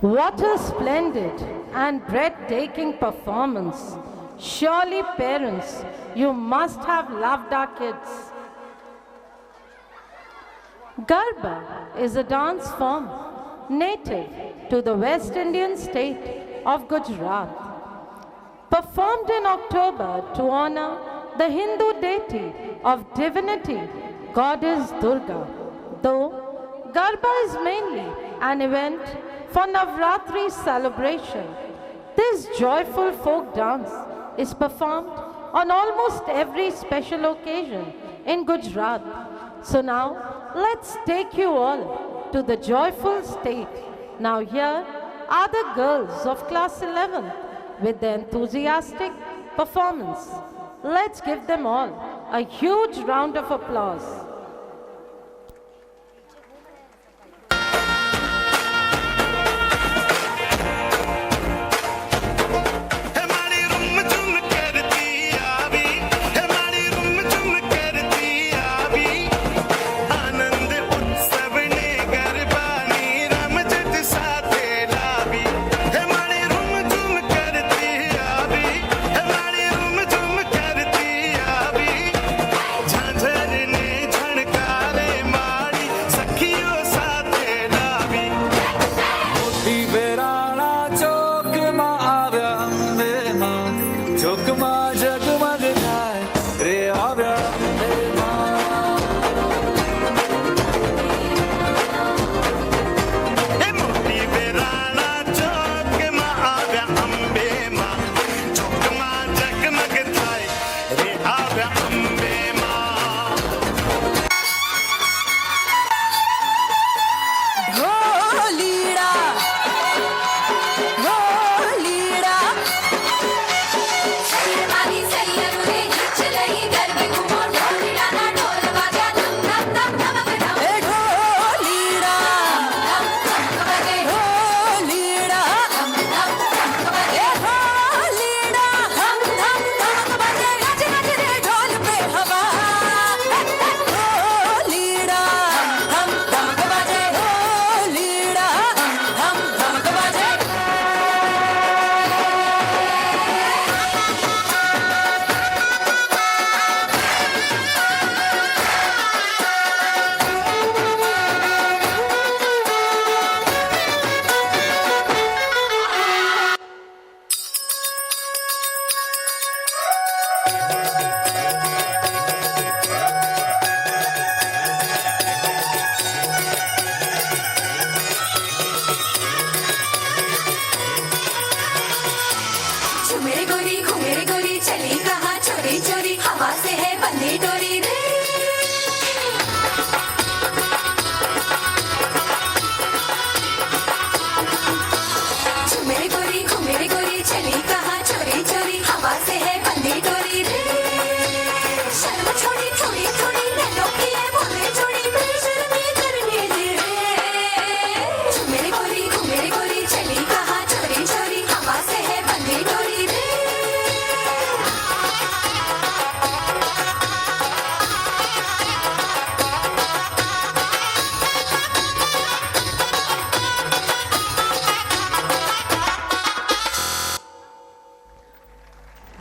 What a splendid and breathtaking performance. Surely, parents, you must have loved our kids. Garba is a dance form native to the West Indian state of Gujarat. Performed in October to honor the Hindu deity of divinity, Goddess Durga. Though Garba is mainly an event for Navratri celebration, this joyful folk dance is performed on almost every special occasion in Gujarat. So now, let's take you all to the joyful state. Now here are the girls of class 11 with their enthusiastic performance. Let's give them all a huge round of applause.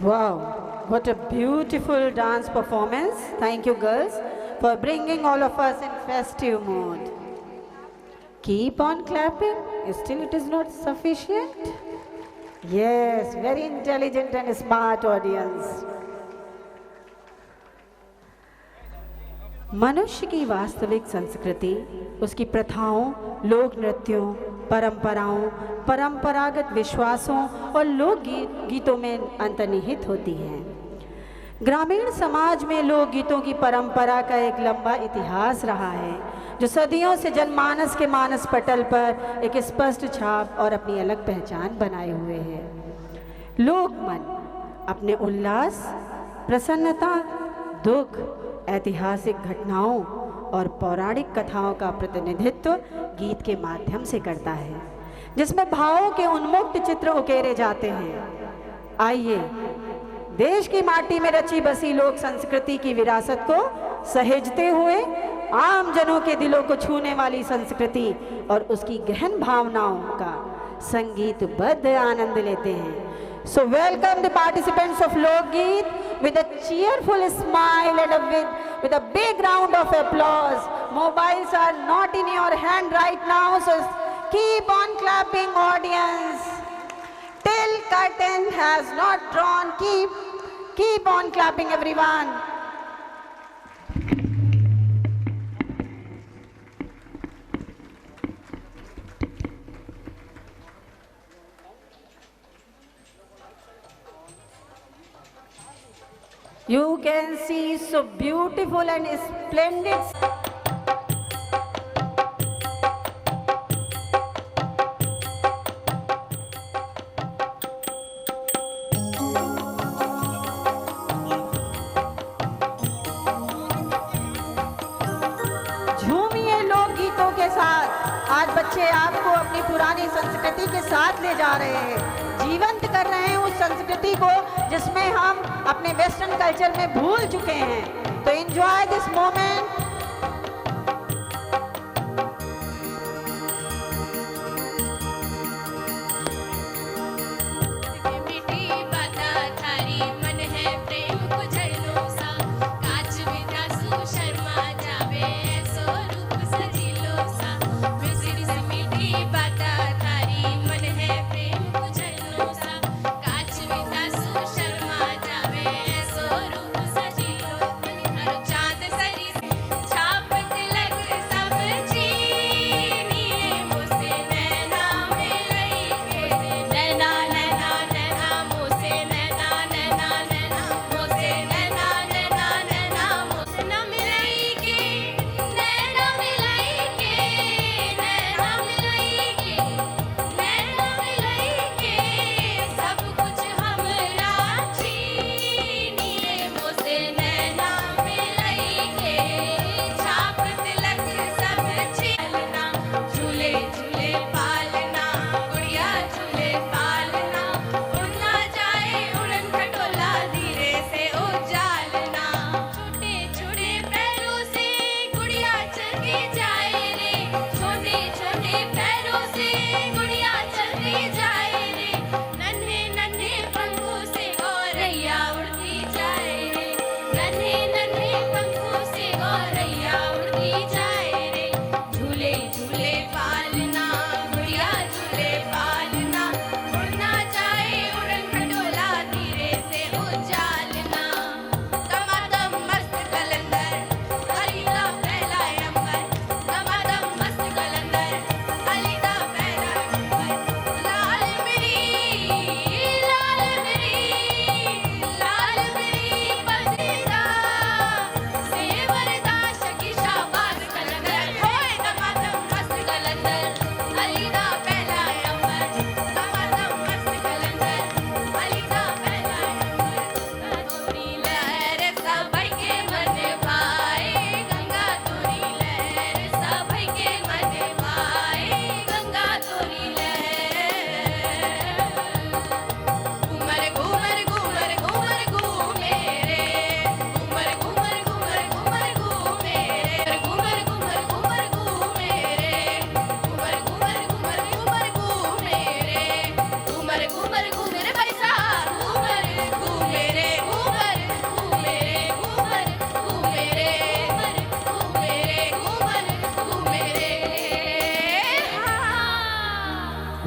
Wow, what a beautiful dance performance. Thank you girls for bringing all of us in festive mood. Keep on clapping, still it is not sufficient. Yes, very intelligent and smart audience. मनुष्य की वास्तविक संस्कृति उसकी प्रथाओं, लोक नृत्यों, परंपराओं, परंपरागत विश्वासों और लोक गीतों में अंतर्निहित होती है। ग्रामीण समाज में लोक गीतों की परंपरा का एक लंबा इतिहास रहा है जो सदियों से जनमानस के मानस पटल पर एक स्पष्ट छाप और अपनी अलग पहचान बनाए हुए है। लोक मन अपने उल्लास, प्रसन्नता, दुख, ऐतिहासिक घटनाओं और पौराणिक कथाओं का प्रतिनिधित्व गीत के माध्यम से करता है, जिसमें भावों के उन्मुक्त चित्र उकेरे जाते हैं। आइए देश की माटी में रची बसी लोक संस्कृति की विरासत को सहेजते हुए आम जनों के दिलों को छूने वाली संस्कृति और उसकी गहन भावनाओं का संगीतबद्ध आनंद लेते हैं। So welcome the participants of Lok Geet with a cheerful smile and with a big round of applause. Mobiles are not in your hand right now, so keep on clapping, audience. Till curtain has not drawn, keep on clapping, everyone. You can see so beautiful and splendid. झूमिए लोक गीतों के साथ। आज बच्चे आपको अपनी पुरानी संस्कृति के साथ ले जा रहे हैं, जीवंत कर रहे हैं उस संस्कृति को जिसमें हम अपने वेस्टर्न कल्चर में भूल चुके हैं। तो enjoy this moment.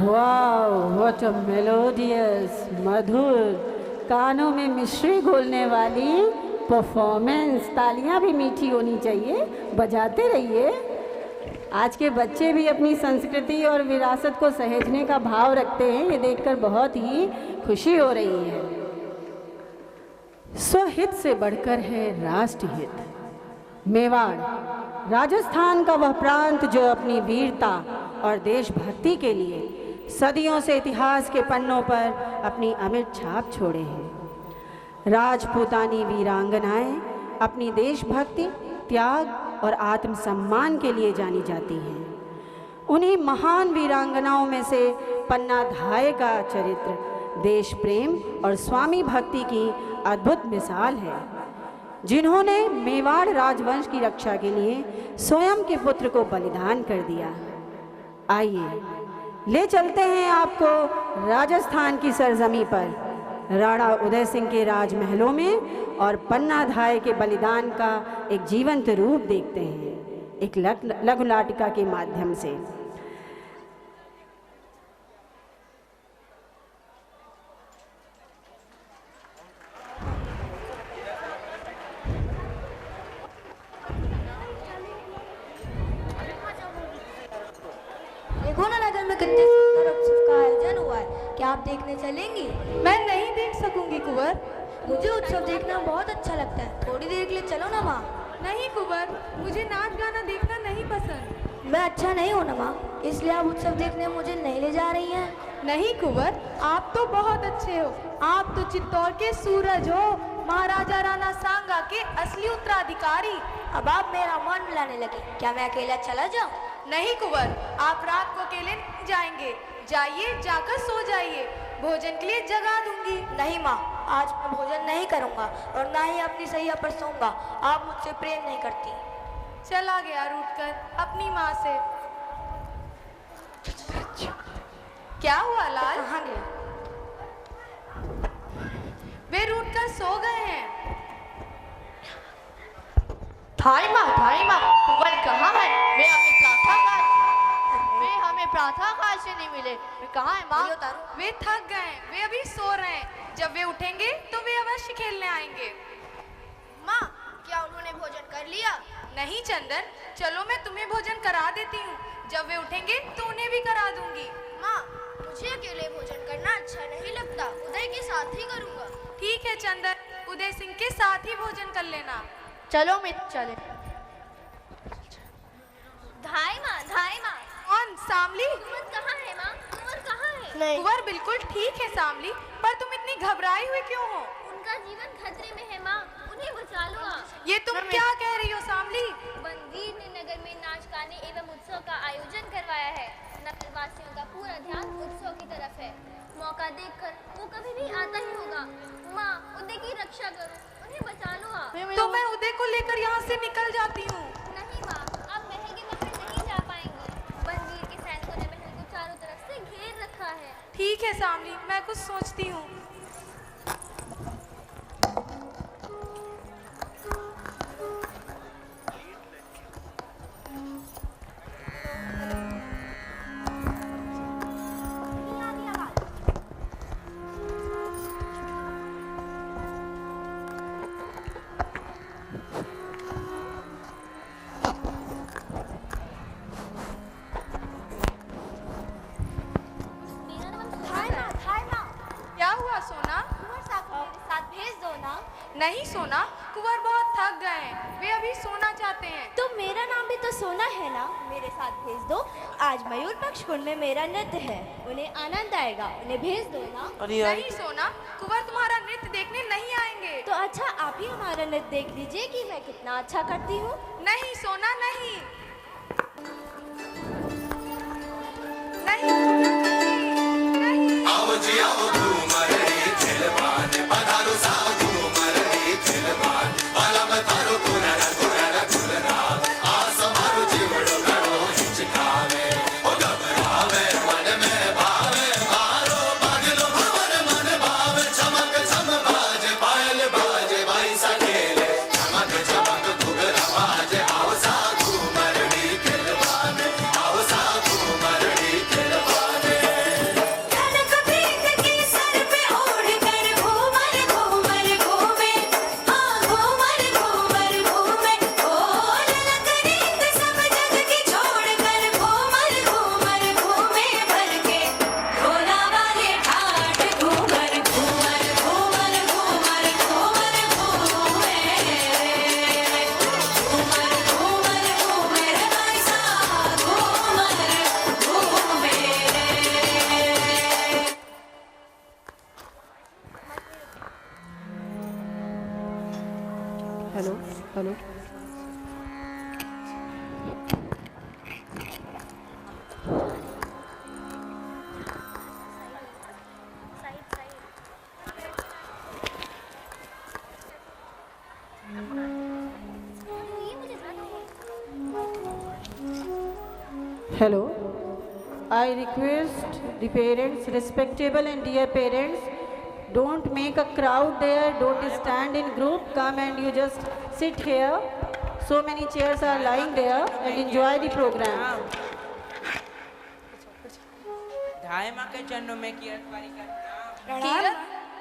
Wow, what a melodious, मधुर, कानों में मिश्री घोलने वाली परफॉर्मेंस। तालियां भी मीठी होनी चाहिए, बजाते रहिए। आज के बच्चे भी अपनी संस्कृति और विरासत को सहेजने का भाव रखते हैं, ये देखकर बहुत ही खुशी हो रही है। स्वहित से बढ़कर है राष्ट्रहित। मेवाड़ राजस्थान का वह प्रांत जो अपनी वीरता और देशभक्ति के लिए सदियों से इतिहास के पन्नों पर अपनी अमिट छाप छोड़े हैं। राजपूतानी वीरांगनाएं अपनी देशभक्ति, त्याग और आत्मसम्मान के लिए जानी जाती हैं। उन्हीं महान वीरांगनाओं में से पन्ना धाय का चरित्र देश प्रेम और स्वामी भक्ति की अद्भुत मिसाल है, जिन्होंने मेवाड़ राजवंश की रक्षा के लिए स्वयं के पुत्र को बलिदान कर दिया। आइए ले चलते हैं आपको राजस्थान की सरजमी पर, राणा उदय सिंह के राजमहलों में, और पन्ना धाय के बलिदान का एक जीवंत रूप देखते हैं एक लघु नाटिका के माध्यम से। देखो ना नगर में कितने सुंदर उत्सव का आयोजन हुआ है, क्या आप देखने चलेंगी? मैं नहीं देख सकूंगी कुंवर। मुझे उत्सव देखना बहुत अच्छा लगता है, थोड़ी देर के लिए चलो ना माँ। नहीं कुंवर, मुझे नाच गाना देखना नहीं पसंद। मैं अच्छा नहीं हूँ ना माँ, इसलिए आप उत्सव देखने मुझे नहीं ले जा रही हैं। नहीं कुंवर, आप तो बहुत अच्छे हो। आप तो चित्तौड़ के सूरज हो, महाराजा राणा सांगा के असली उत्तराधिकारी। अब आप मेरा मन मिलाने लगे, क्या मैं अकेला चला जाऊँ? नहीं कुंवर, आप रात को अकेले नहीं जाएंगे। जाइए, जाकर सो जाइए, भोजन के लिए जगा दूंगी। नहीं माँ, आज मैं भोजन नहीं करूँगा और ना ही अपनी सैया पर सोऊंगा। आप मुझसे प्रेम नहीं करती। चला गया रूठकर अपनी माँ से। क्या हुआ लाल? कहाँ गया? वे रूठकर सो गए हैं। थाई माँ, कुंवर कहाँ है? वे हमें प्रातः काल से नहीं मिले। वे कहाँ है माँ? वे थक गए हैं, वे अभी सो रहे हैं। जब वे उठेंगे तो वे अवश्य खेलने आएंगे। माँ, क्या उन्होंने भोजन कर लिया? नहीं चंदन, चलो मैं तुम्हें भोजन करा देती हूँ। जब वे उठेंगे तो उन्हें भी करा दूंगी। माँ, मुझे अकेले भोजन करना अच्छा नहीं लगता, उदय के साथ ही करूँगा। ठीक है चंदन, उदय सिंह के साथ ही भोजन कर लेना। चलो मित्र, चले। धाई माँ। कौन? सामली? कुंवर कहाँ है माँ? कुंवर कहाँ है? नहीं, कुंवर बिल्कुल ठीक है सामली, पर तुम इतनी घबराई हुई क्यों हो? उनका जीवन खतरे में है माँ, उन्हें बचा लो आप। ये तुम क्या कह रही हो सामली? बंदीर ने नगर में नाच गाने एवं उत्सव का आयोजन करवाया है। नगरवासियों का पूरा ध्यान उत्सव की तरफ है। मौका देखकर वो कभी भी आता ही होगा। माँ, उदय की रक्षा करो, उन्हें बचा लो आप। तो मैं उदय को लेकर यहाँ से निकल जाती हूँ। नहीं माँ, आप महल के बाहर नहीं जा पाएंगी। बंदीर के सैनिकों ने महल को चारों तरफ से घेर रखा है। ठीक है सामली, मैं कुछ सोचती हूँ। क्या हुआ सोना? साथ भेज दो ना। नहीं सोना, कुंवर बहुत थक गए हैं, वे अभी सोना चाहते हैं। तो मेरा नाम भी तो सोना है ना, मेरे साथ भेज दो। आज मयूर पक्ष कुंड में मेरा नृत्य है, उन्हें आनंद आएगा, उन्हें भेज दो ना। नहीं सोना, कुंवर तुम्हारा नृत्य देखने नहीं आएंगे। तो अच्छा, आप ही हमारा नृत्य देख लीजिए कि मैं कितना अच्छा करती हूँ। नहीं सोना, नहीं नहीं सोना, नहीं। आओ जी आओ घूमर रे खिलवान पधारो साधु मर रे खिलवान वाला मैं तारो कुररा आस मारो जीवड़ो गड़ो हिचकावे ओ घबरावे मन में भावे मारो पागलो भवर मन भावे चमक चम बाजे पायल बाजे भाई सा खेले चमक घुघरा बाजे आओ साधु मर रे खिलवान आओ साधु मर रे खिलवान hello hello. Hello, I request the parents, respectable and dear parents, don't make a crowd there, don't stand in group, come and you just sit here. So many chairs are lying there and enjoy the program. ढाई माँ के चरणों में कीरत पारी करना। कीरत,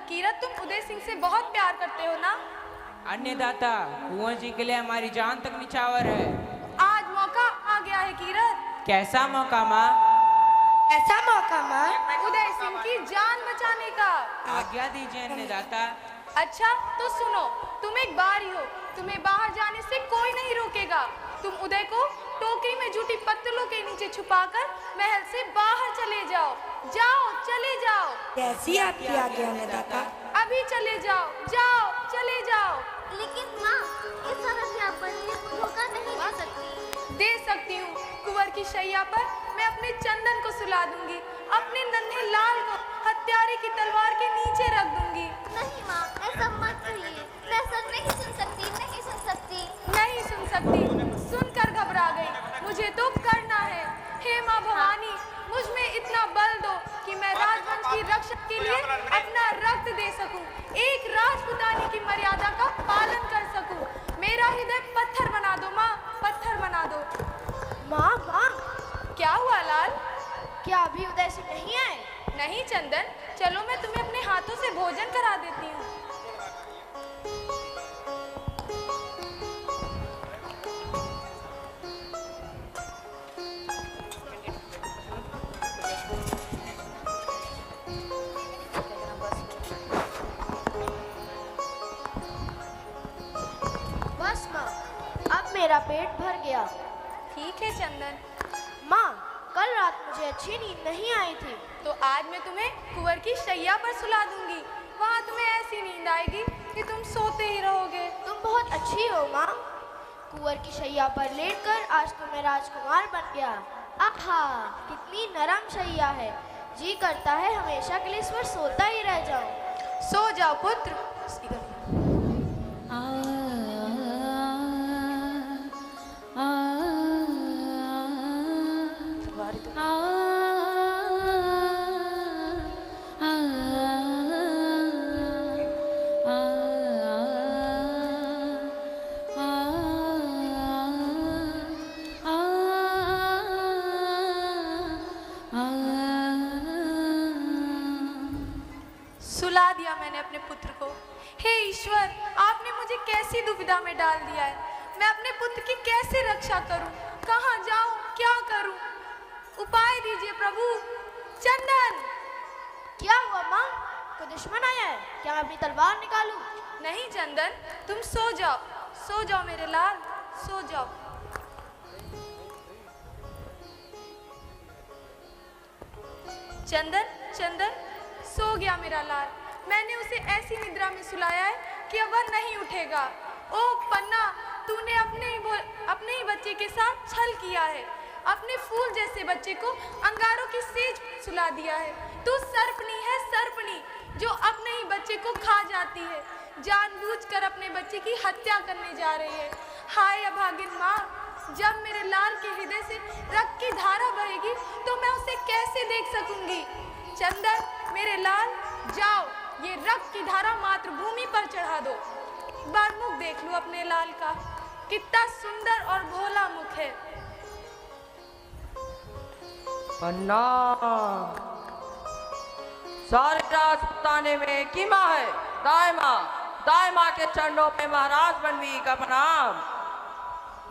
कीरत तुम उदय सिंह से बहुत प्यार करते हो ना? अन्नदाता, कुंवर जी के लिए हमारी जान तक निछावर है। आज मौका आ गया है कीरत। कैसा मौका माँ? ऐसा मौका माँ? उदय सिंह की जान बचाने का। आज्ञा दीजिए अन्नदाता। अच्छा तो सुनो, तुम एक बारी हो, तुम्हें बाहर जाने से कोई नहीं रोकेगा। तुम उदय को टोकरी में जूटी पत्तलों के नीचे छुपाकर महल से बाहर चले जाओ। जाओ, चले जाओ। कैसी आपकी आज्ञा अन्नदाता? अभी चले जाओ, जाओ, चले जाओ। लेकिन माँ, इस तरह से आप बंदी को धोखा नहीं दे सकती। दे सकती हूँ। कुंवर की शैया पर मैं अपने चंदन को सुला दूंगी, अपने नन्हे लाल को हत्यारे की तलवार के नीचे रख दूंगी। नहीं माँ, ऐसा मत कहिए। मैं सच नहीं सुन सकती, नहीं सुन सकती। नहीं सुन सकती, सुनकर घबरा गई। मुझे तो करना है। हे माँ भवानी, मुझ में इतना बल दो कि मैं राजवंश की रक्षा के लिए अपना रक्त दे सकूं, एक राजपुतानी की मर्यादा का पालन कर सकूं। मेरा हृदय पत्थर बना दो माँ, पत्थर बना दो। माँ माँ, क्या हुआ लाल? क्या अभी उदय सिंह नहीं आए? नहीं चंदन, चलो मैं तुम्हें अपने हाथों से भोजन करा देती हूँ। बस माँ, अब मेरा पेट भर गया। ठीक है चंदन, माँ, कल रात मुझे अच्छी नींद नहीं आई थी। तो आज मैं तुम्हें कुंवर की शैया पर सुला दूंगी। वहाँ तुम्हें ऐसी नींद आएगी कि तुम सोते ही रहोगे। तुम बहुत अच्छी हो माँ। कुंवर की शैया पर लेटकर आज तो मैं राजकुमार बन गया। आहा, कितनी नरम शैया है। जी करता है हमेशा के लिए इस पर सोता ही रह जाऊं। सो जाओ पुत्र। सुला दिया मैंने अपने पुत्र को। हे ईश्वर, आपने मुझे कैसी दुविधा में डाल दिया है। मैं अपने पुत्र की कैसे रक्षा करूं? कहां जाऊं? क्या करूं? उपाय दीजिए प्रभु। चंदन! क्या हुआ माँ? कोई दुश्मन आया है? क्या मैं अपनी तलवार निकालूं? नहीं चंदन, तुम सो जाओ, सो जाओ मेरे लाल, सो जाओ। चंदन, चंदन, सो गया मेरा लाल। मैंने उसे ऐसी निद्रा में सुलाया है कि अब वह नहीं उठेगा। ओ पन्ना, तूने अपने ही बच्चे के साथ छल किया है। अपने फूल जैसे बच्चे को अंगारों की सेज सुला दिया है। तू सर्पनी है, सर्पनी, जो अपने ही बच्चे को खा जाती है। जानबूझकर अपने बच्चे की हत्या करने जा रही है। हाय अभागिन माँ, जब मेरे लाल के हृदय से रक्त की धारा बहेगी तो मैं उसे कैसे देख सकूंगी। चंदन, मेरे लाल, जाओ, ये रक्त की धारा मातृभूमि पर चढ़ा दो। एक बार मुख देख लो अपने लाल का, कितना सुंदर और भोला मुख है। पन्ना, सारे राजपुताने में की माँ है। दाई माँ के चरणों पे महाराज बनवी का प्रणाम।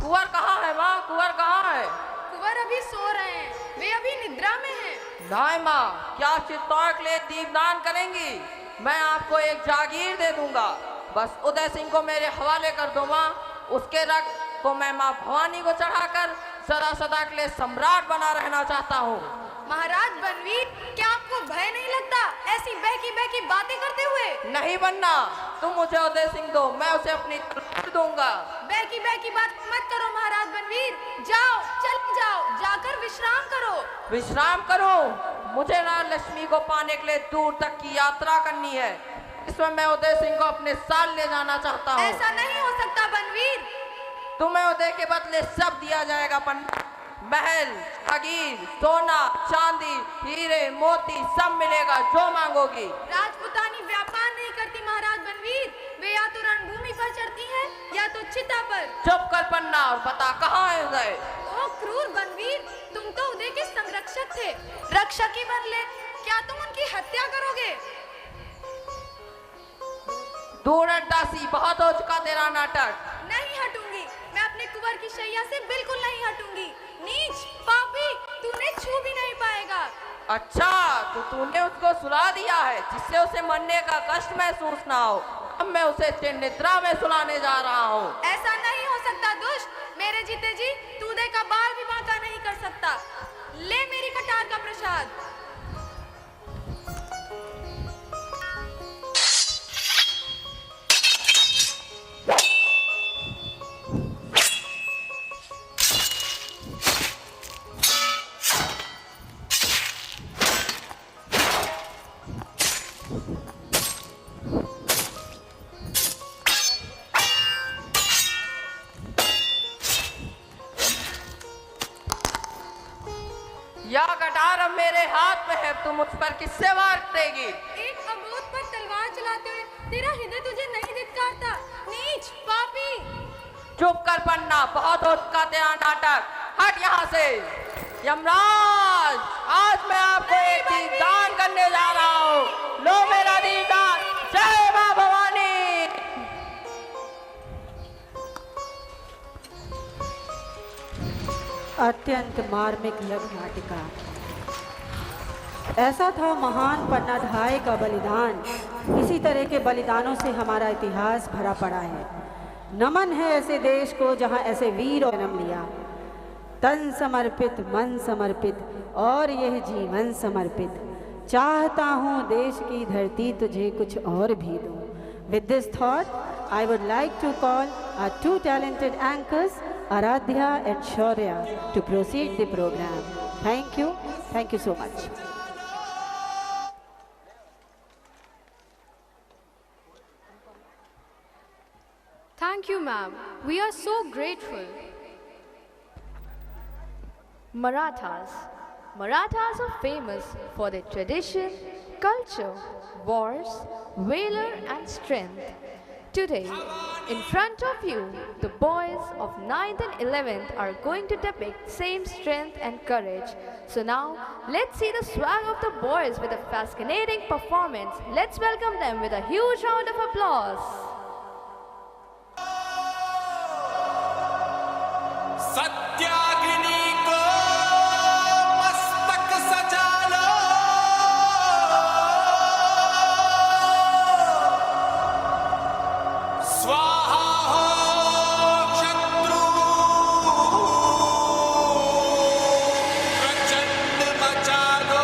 कुंवर कहाँ है माँ? कुंवर कहाँ है? कुंवर अभी सो रहे हैं, वे अभी निद्रा में हैं। दाई माँ, क्या चित्तौड़ के लिए दीपदान करेंगी? मैं आपको एक जागीर दे दूंगा, बस उदय सिंह को मेरे हवाले कर दो माँ। उसके रक्त को मैं माँ भवानी को चढ़ाकर सदा सदा के लिए सम्राट बना रहना चाहता हूँ। महाराज बनवीर, क्या आपको भय नहीं लगता ऐसी बहकी बहकी बातें करते हुए? नहीं बनना, तुम मुझे उदय सिंह दो, मैं उसे अपनी तलवार दूंगा। बहकी बहकी बात मत करो महाराज बनवीर। जाओ, चले जाओ, जाकर विश्राम करो। विश्राम करो? मुझे ना लक्ष्मी को पाने के लिए दूर तक की यात्रा करनी है। इसमें मैं उदय सिंह को अपने साथ ले जाना चाहता हूँ। ऐसा नहीं हो सकता बनवीर। तुम्हें उदय के बदले सब दिया जाएगा पन्ना। महल, जागीर, सोना, चांदी, हीरे, मोती सब मिलेगा जो मांगोगी। राजपुतानी व्यापार नहीं करती महाराज बनवीर, वे या तो रणभूमि पर चढ़ती हैं या तो चिता पर। चुप कर पन्ना और बता कहाँ है उदय? ओ क्रूर बनवीर, तुम तो उदय के संरक्षक थे, रक्षक ही बन ले, क्या तुम उनकी हत्या करोगे? दूर दासी, बहुत हो चुका तेरा नाटक। नहीं हटूंगी, मैं अपने कुंवर की शैया से बिल्कुल नहीं हटूंगी। नीच, पापी, तूने छू भी नहीं पाएगा। अच्छा, तो तूने उसको सुला दिया है जिससे उसे मरने का कष्ट महसूस ना हो। अब मैं उसे चिर निद्रा में सुलाने जा रहा हूँ। ऐसा नहीं हो सकता दुष्ट, मेरे जीते जी तू उदय का बाल भी बांका नहीं कर सकता। ले मेरी कटार का प्रसाद। या कटार अब मेरे हाथ में है, तुम उस पर किससे वार करेगी? एक अबोध पर तलवार चलाते हुए तेरा हृदय तुझे नहीं धिक्कारता। नीच, पापी। चुप कर पन्ना, बहुत हो चुका तेरा नाटक। हट यहाँ से। यमराज, आज मैं आपको एक दीपदान करने जा रहा हूँ। लो मेरा दीपदान। जय माँ भवानी। अत्यंत मार्मिक यज्ञ नाटिका। ऐसा था महान पन्नाधाय का बलिदान। इसी तरह के बलिदानों से हमारा इतिहास भरा पड़ा है। नमन है ऐसे देश को जहां ऐसे वीर जन्म लिया। तन समर्पित, मन समर्पित और यह जीवन समर्पित। चाहता हूँ देश की धरती तुझे कुछ और भी दूँ। With this thought, I would like to call our two talented anchors, Aradhya and Shaurya, to proceed the program. Thank you. Thank you so much. Thank you, ma'am. We are so grateful. Marathas. Marathas are famous for their tradition, culture, wars, valor and strength. Today, in front of you, the boys of 9th and 11th are going to depict same strength and courage. So now, let's see the swag of the boys with a fascinating performance. Let's welcome them with a huge round of applause. सत्याग्नि को मस्तक सजा लो, स्वाहा हो शत्रु, प्रचंड मचा दो।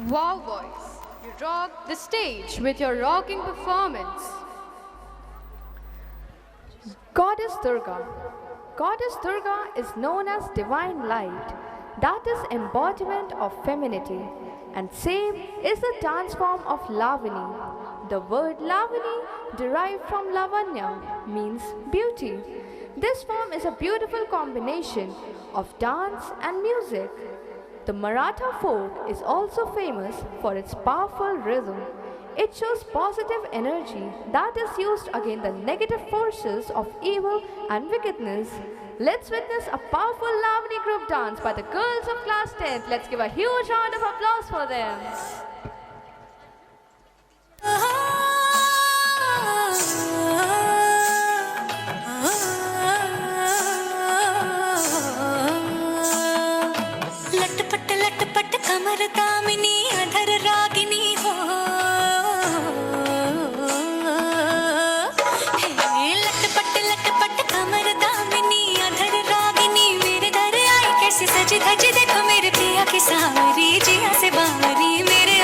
Wow, boys, you rocked the stage with your rocking performance. Goddess Durga. Goddess Durga is known as divine light, that is embodiment of femininity, and same is the dance form of Lavani. The word Lavani, derived from Lavanya, means beauty. This form is a beautiful combination of dance and music. The Maratha folk is also famous for its powerful rhythm. It shows positive energy that is used against the negative forces of evil and wickedness. Let's witness a powerful Lavani group dance by the girls of class 10th. Let's give a huge round of applause for them. लटपट कमर दामिनी अधर रागिनी हो लटपट कमर दामिनी अधर रागिनी मेरे दर आई कैसी सज धज देखो मेरे पिया की सावरी जिया से बावरी मेरे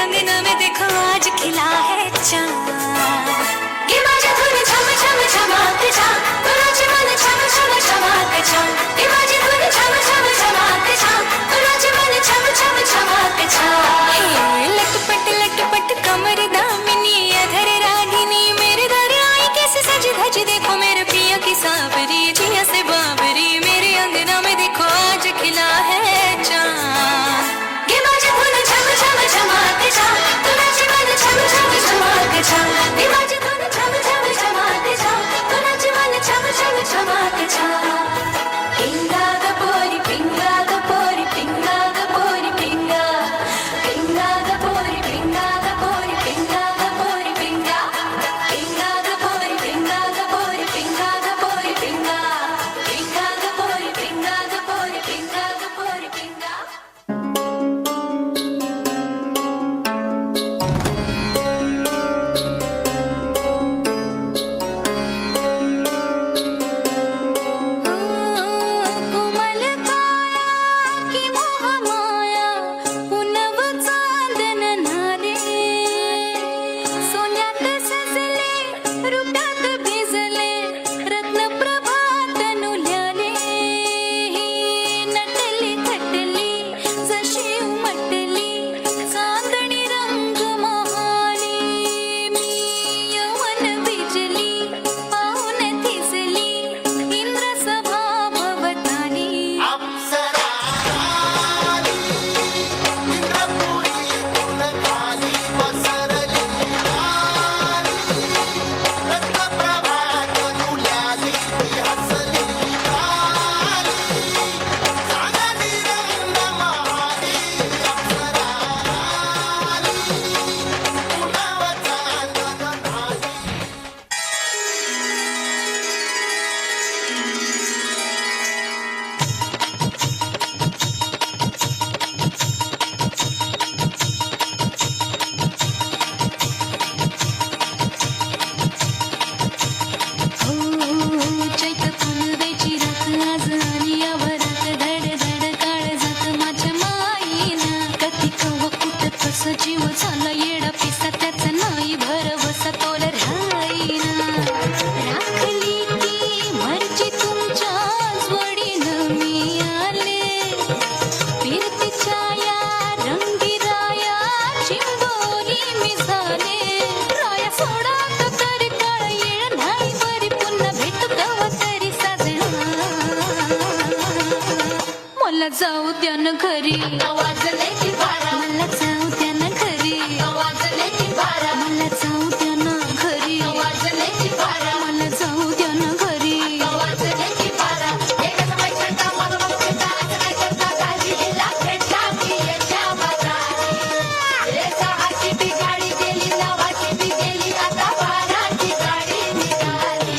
जाऊ द्या ना घरी वाजले की बारा मला जाऊ द्या ना घरी वाजले की बारा मला जाऊ द्या ना घरी वाजले की बारा मला जाऊ द्या ना घरी वाजले की बारा एक समय करता मग करता काय करता काळजी दिला भेटला की याच्या बाजारी एक सहाची बी गाडी गेली नवाची बी गेली आता बाराची गाडी निघाली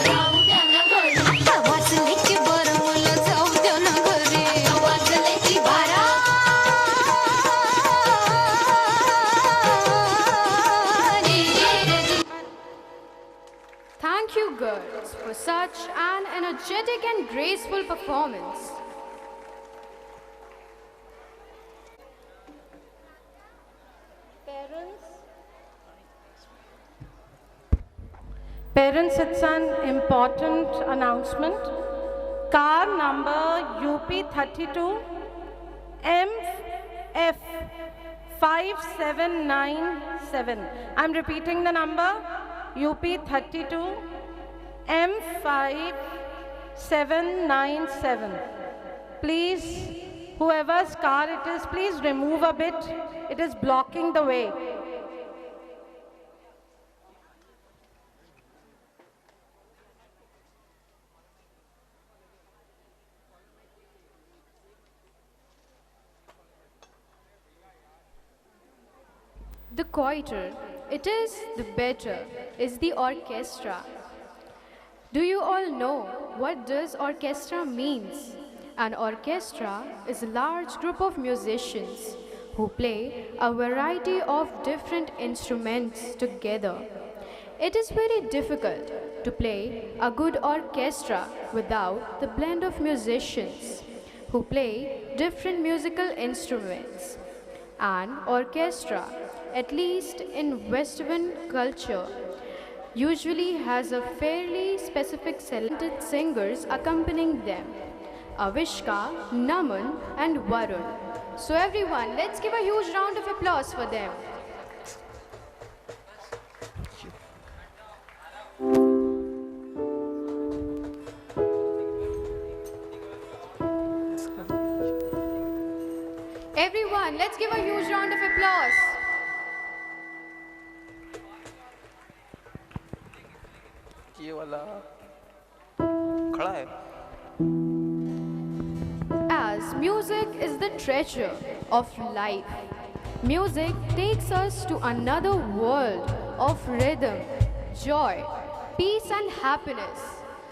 जाऊ द्या ना घरी आता वाजले की बारा मला जाऊ द्या ना घरी वाजले की बारा Thank you, girls, for such an energetic and graceful performance. Parents, it's an important announcement. Car number UP32 MF 5797. I'm repeating the number UP32 M5797. Please, whoever's car it is, please remove a bit. It is blocking the way. The quieter it is, the better is the orchestra. Do you all know what does orchestra means? An orchestra is a large group of musicians who play a variety of different instruments together. It is very difficult to play a good orchestra without the blend of musicians who play different musical instruments. An orchestra, at least in Western culture, usually has a fairly specific selected singers accompanying them: Avishka, Naman and Varun. So everyone, let's give a huge round of applause for them. Everyone, let's give a huge round of applause. ये वाला खड़ा है As music is the treasure of life, music takes us to another world of rhythm, joy, peace and happiness.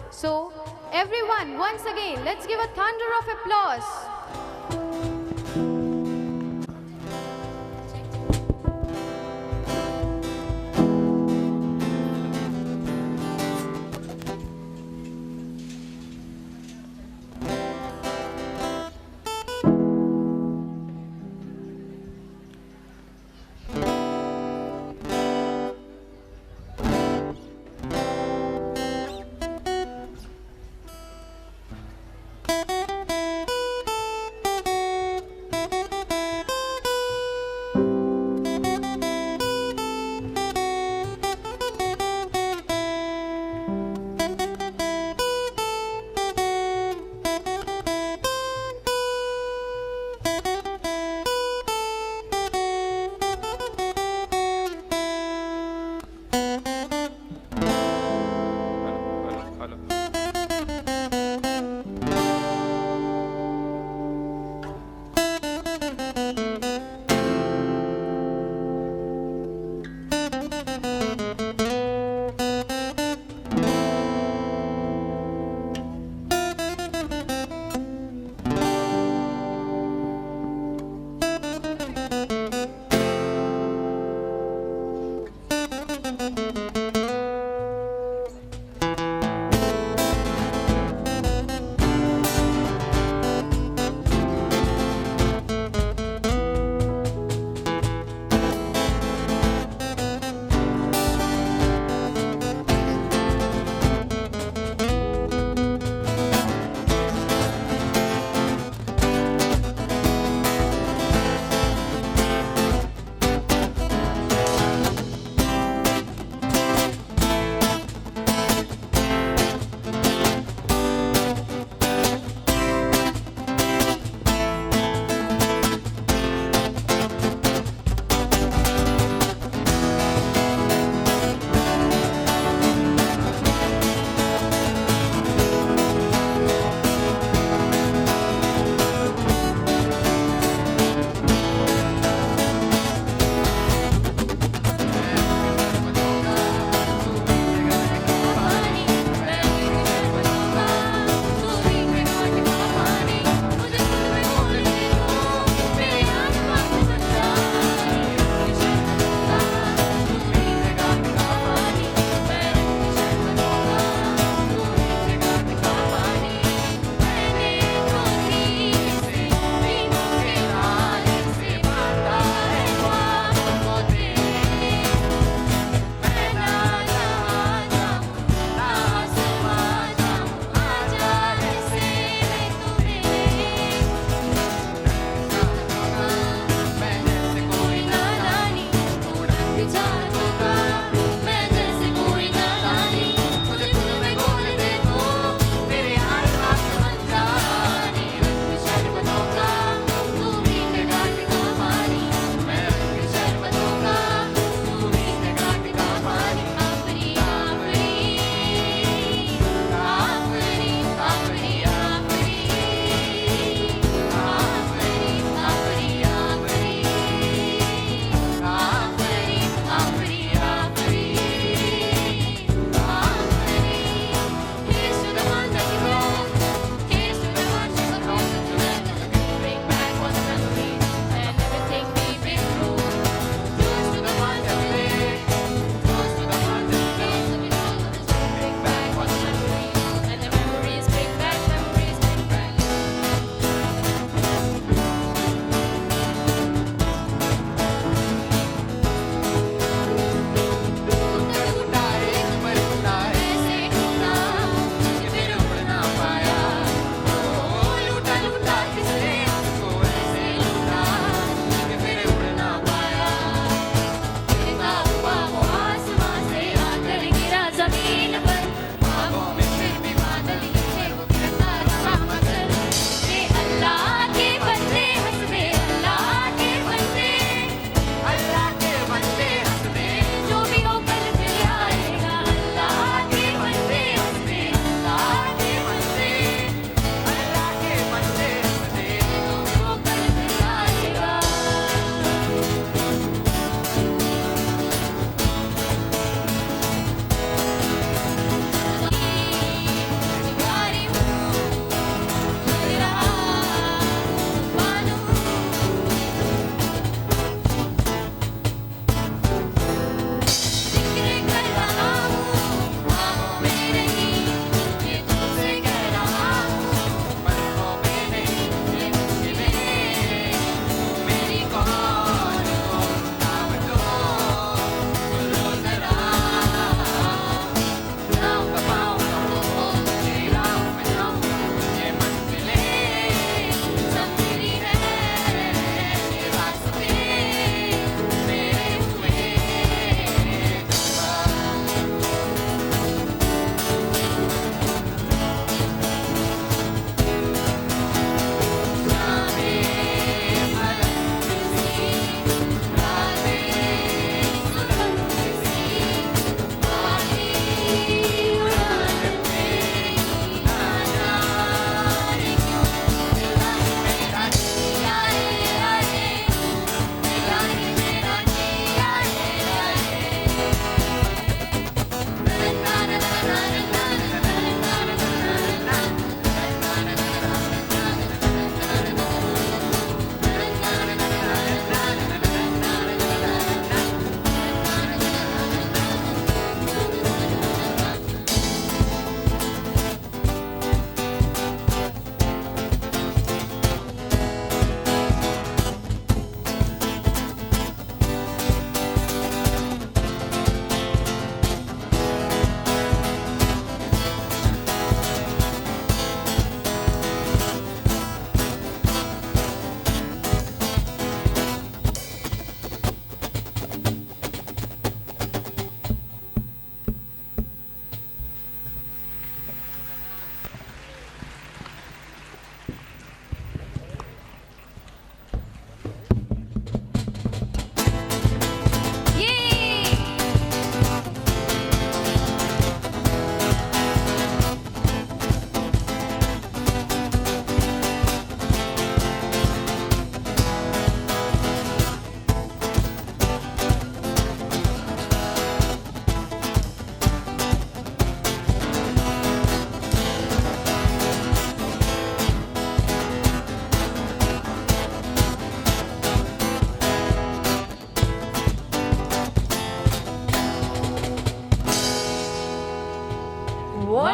So everyone, once again, let's give a thunder of applause.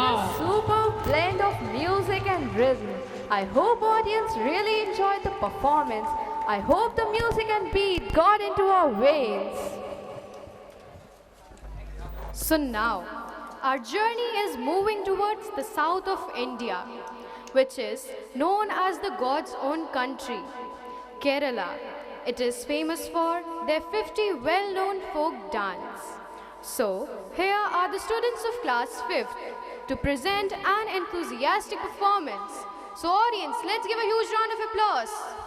Super blend of music and rhythm. I hope audience really enjoyed the performance. I hope the music and beat got into our veins. So now, our journey is moving towards the south of India, which is known as the God's own country, Kerala. It is famous for their 50 well-known folk dance. So, here are the students of class 5th to present an enthusiastic performance. So audience, let's give a huge round of applause.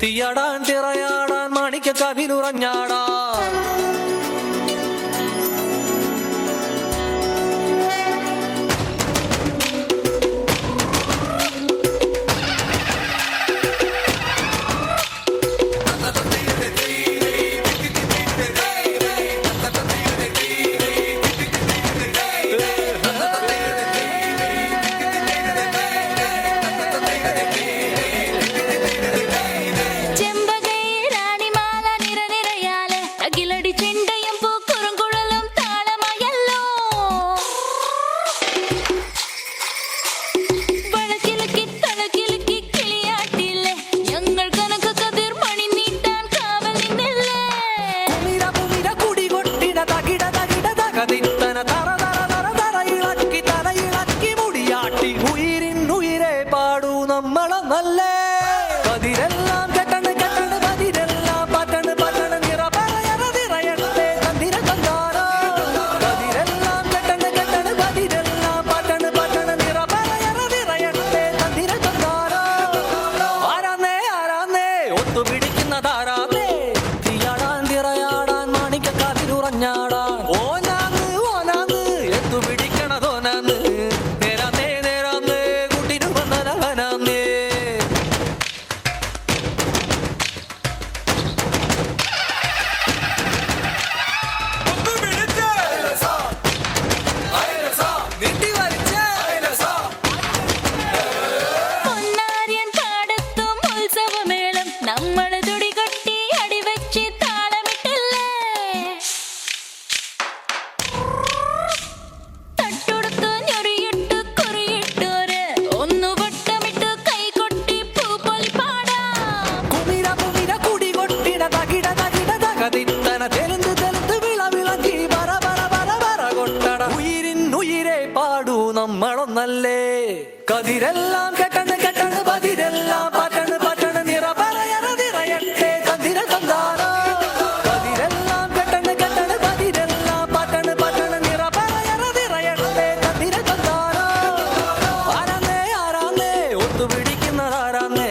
തീയാടാൻ തിറയാടാൻ മാണിക്ക കവിനുറഞ്ഞാടാൻ നമ്മളൊന്നല്ലേ കതിരെല്ലാം കെട്ടണ് കെട്ടണ് പതിരെല്ലാം പറ്റണ് പറ്റണ് നിറ പറയണ നിറയട്ടെ തന്തിര തന്താനോ കതിരെല്ലാം കെട്ടണ് കെട്ടണ് പതിരെല്ലാം പറ്റണ് പറ്റണ് നിറ പറയണ നിറയട്ടെ തന്തിര തന്താനോ ആരാന്നേ ആരാന്നേ ഒത്തുപിടിക്കുന്നതാരാന്നേ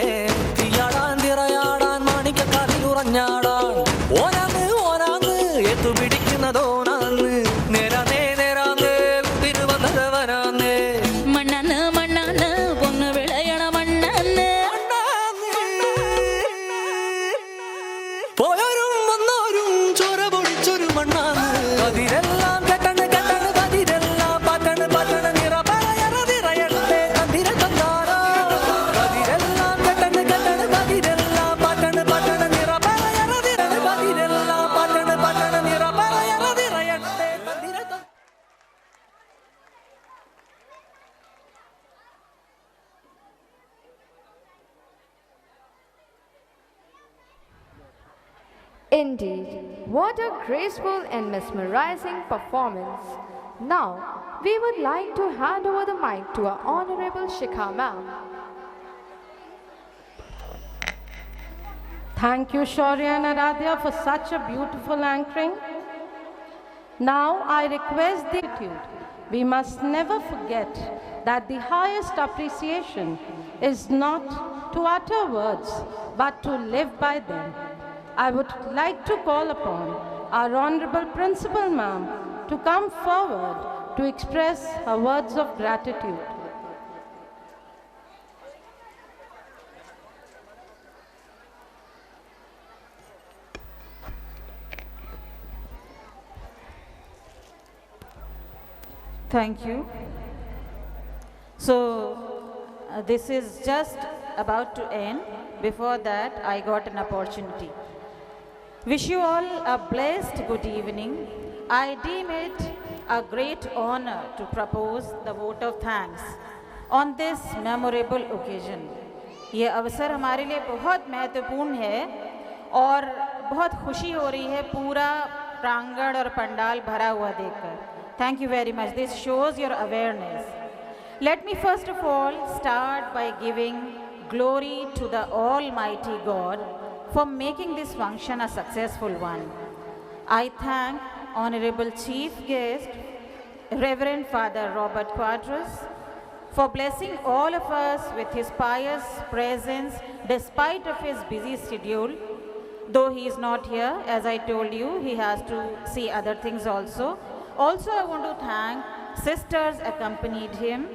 തീയാടാൻ തിറയാടാൻ മാണിക്ക കതിരുറഞ്ഞാടാൻ ഓനാന്ന് ഓനാന്ന് എത്തുപിടിക്കുന്നതോനാന്ന് നേരാന്നേ നേരാന്നേ തിരുവനന്തപുരവനാന്നേ മണ്ണാന്ന് മണ്ണാന്ന് പൊന്നു വിളയണ മണ്ണാന്ന് പോയോരും വന്നോരും ചോര പൊടിച്ചൊരു മണ്ണാന്ന് കതിരെല്ലാം കെട്ടണ് കെട്ടണ് പതിരെല്ലാം പറ്റണ് പറ്റണ് നിറ പറയണ നിറയട്ടെ തന്തിര തന്താനോ കതിരെല്ലാം കെട്ടണ് കെട്ടണ് പതിരെല്ലാം പറ്റണ് പറ്റണ് നിറ പറയണ നിറ പതിരെല്ലാം പറ്റണ് പറ്റണ് നിറ പറയണ നിറയട്ടെ തന്തിര തന്താനോ. Indeed, what a graceful and mesmerizing performance. Now, we would like to hand over the mic to our Honorable Shikha ma'am. Thank you, Shaurya and Aradhya, for such a beautiful anchoring. Now I request the attitude. We must never forget that the highest appreciation is not to utter words, but to live by them. I would like to call upon our Honorable Principal Ma'am to come forward to express her words of gratitude. Thank you. This is just about to end. Before that, I got an opportunity. Wish you all a blessed good evening. I deem it a great honor to propose the vote of thanks on this memorable occasion. ये अवसर हमारे लिए बहुत महत्वपूर्ण है और बहुत खुशी हो रही है पूरा प्रांगण और पंडाल भरा हुआ देखकर. Thank you very much. This shows your awareness. Let me first of all start by giving glory to the Almighty God for making this function a successful one. I thank Honorable Chief Guest, Reverend Father Robert Quadras, for blessing all of us with his pious presence despite of his busy schedule. Though he is not here, as I told you, he has to see other things also. Also, I want to thank sisters accompanied him,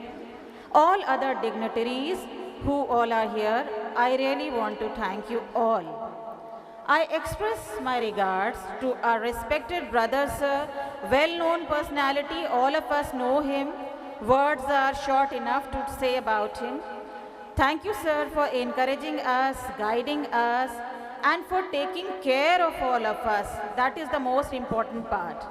all other dignitaries who all are here. I really want to thank you all. I express my regards to our respected brother, sir, well-known personality. All of us know him. Words are short enough to say about him. Thank you, sir, for encouraging us, guiding us, and for taking care of all of us. That is the most important part.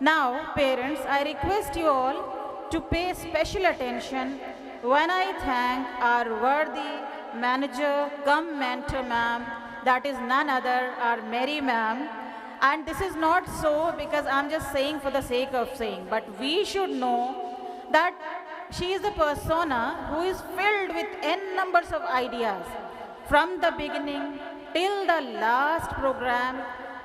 Now, parents, I request you all to pay special attention when I thank our worthy manager cum mentor ma'am, that is none other, our Mary ma'am. And this is not so because I'm just saying for the sake of saying, but we should know that she is a persona who is filled with n numbers of ideas from the beginning till the last program,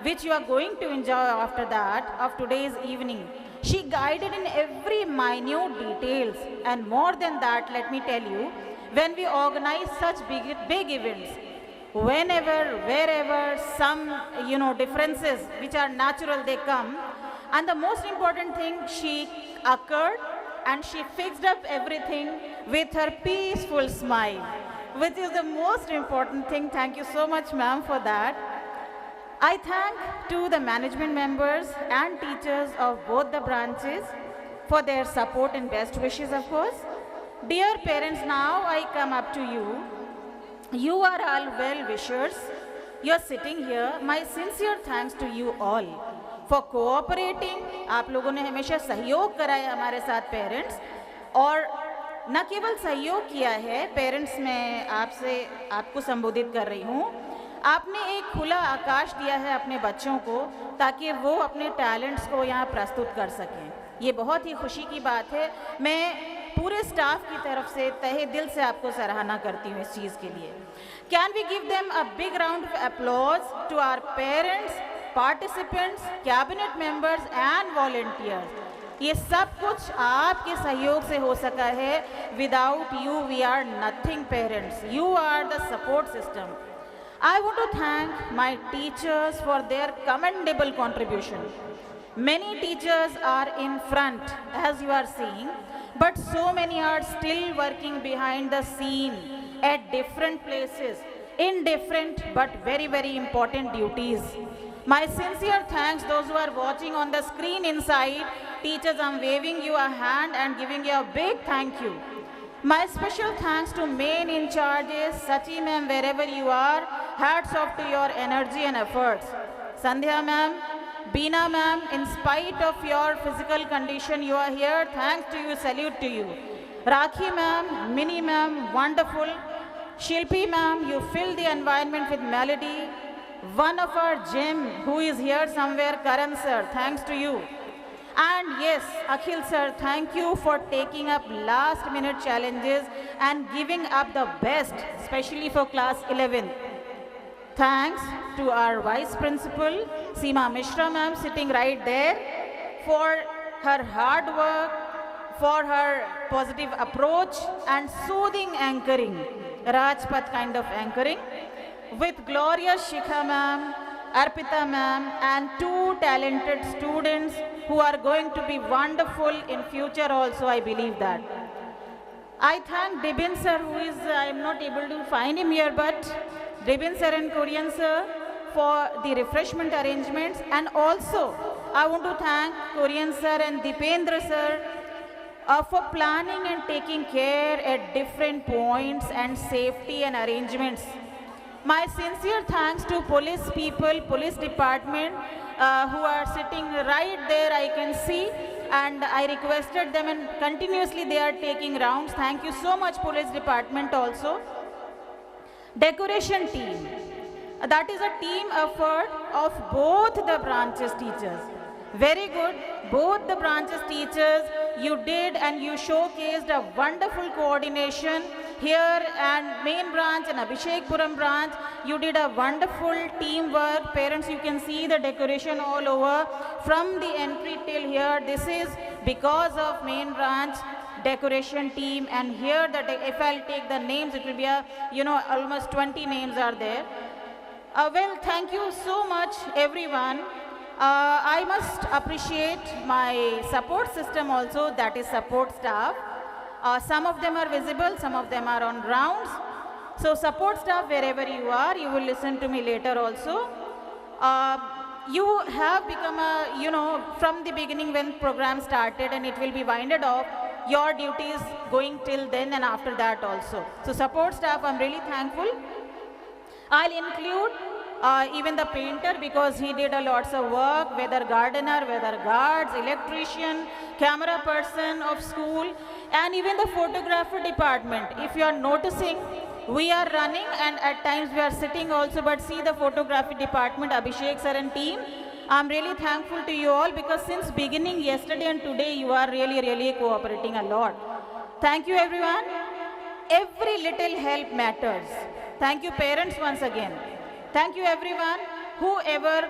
which you are going to enjoy after that of today's evening. She guided in every minute details, and more than that, let me tell you, when we organize such big events, whenever, wherever some differences which are natural, they come, and the most important thing, she occurred and she fixed up everything with her peaceful smile, which is the most important thing. Thank you so much, ma'am, for that. I thank to the management members and teachers of both the branches for their support and best wishes, of course. Dear parents, now I come up to you. You are all well-wishers. You are sitting here. My sincere thanks to you all for cooperating. आप लोगों ने हमेशा सहयोग करा है हमारे साथ parents, और न केवल सहयोग किया है पेरेंट्स, मैं आपको संबोधित कर रही हूँ. आपने एक खुला आकाश दिया है अपने बच्चों को ताकि वो अपने टैलेंट्स को यहाँ प्रस्तुत कर सकें. ये बहुत ही खुशी की बात है. मैं पूरे स्टाफ की तरफ से तहे दिल से आपको सराहना करती हूँ इस चीज़ के लिए. Can we give them a big round of applause to our parents, participants, cabinet members and volunteers. ये सब कुछ आपके सहयोग से हो सका है. Without you we are nothing parents. You are the support system. I want to thank my teachers for their commendable contribution. Many teachers are in front, as you are seeing, but so many are still working behind the scene at different places, in different but very, very important duties. My sincere thanks those who are watching on the screen inside. Teachers, I'm waving you a hand and giving you a big thank you. My special thanks to main in charges, Sachi ma'am, wherever you are, hats off to your energy and efforts. Sandhya ma'am, Beena ma'am, in spite of your physical condition, you are here. Thanks to you, salute to you. Rakhi ma'am, Mini ma'am, wonderful. Shilpi ma'am, you fill the environment with melody. One of our gem who is here somewhere, Karan sir, thanks to you. And yes, Akhil sir, thank you for taking up last minute challenges and giving up the best, especially for class 11. Thanks to our vice principal, Seema Mishra ma'am, sitting right there, for her hard work, for her positive approach and soothing anchoring, Rajpath kind of anchoring, with glorious Shikha ma'am, Arpita ma'am, and two talented students who are going to be wonderful in future also, I believe that. I thank Dibin sir, who is, I am not able to find him here, but Dibin sir and Korean sir for the refreshment arrangements. And also, I want to thank Korean sir and Dipendra sir for planning and taking care at different points and safety and arrangements. My sincere thanks to police people, police department who are sitting right there, I can see, and I requested them and continuously they are taking rounds. Thank you so much, police department also. Decoration team. That is a team effort of both the branches teachers. Very good. Both the branches teachers, you did and you showcased a wonderful coordination here, and main branch and Abhishekpuram branch, you did a wonderful teamwork. Parents, you can see the decoration all over from the entry till here. This is because of main branch decoration team, and here if I'll take the names, it will be a, almost 20 names are there. Well, thank you so much, everyone. I must appreciate my support system also, that is support staff. Some of them are visible, some of them are on rounds. So support staff, wherever you are, you will listen to me later also. You have become from the beginning when program started, and it will be winded off, your duties going till then and after that also. So support staff, I'm really thankful. I'll include even the painter, because he did a lots of work, whether gardener, whether guards, electrician, camera person of school, and even the photographer department. If you are noticing, we are running and at times we are sitting also, but see the photography department, Abhishek sir and team. I'm really thankful to you all, because since beginning yesterday and today you are really cooperating a lot. Thank you everyone. Every little help matters. Thank you parents once again. Thank you everyone, whoever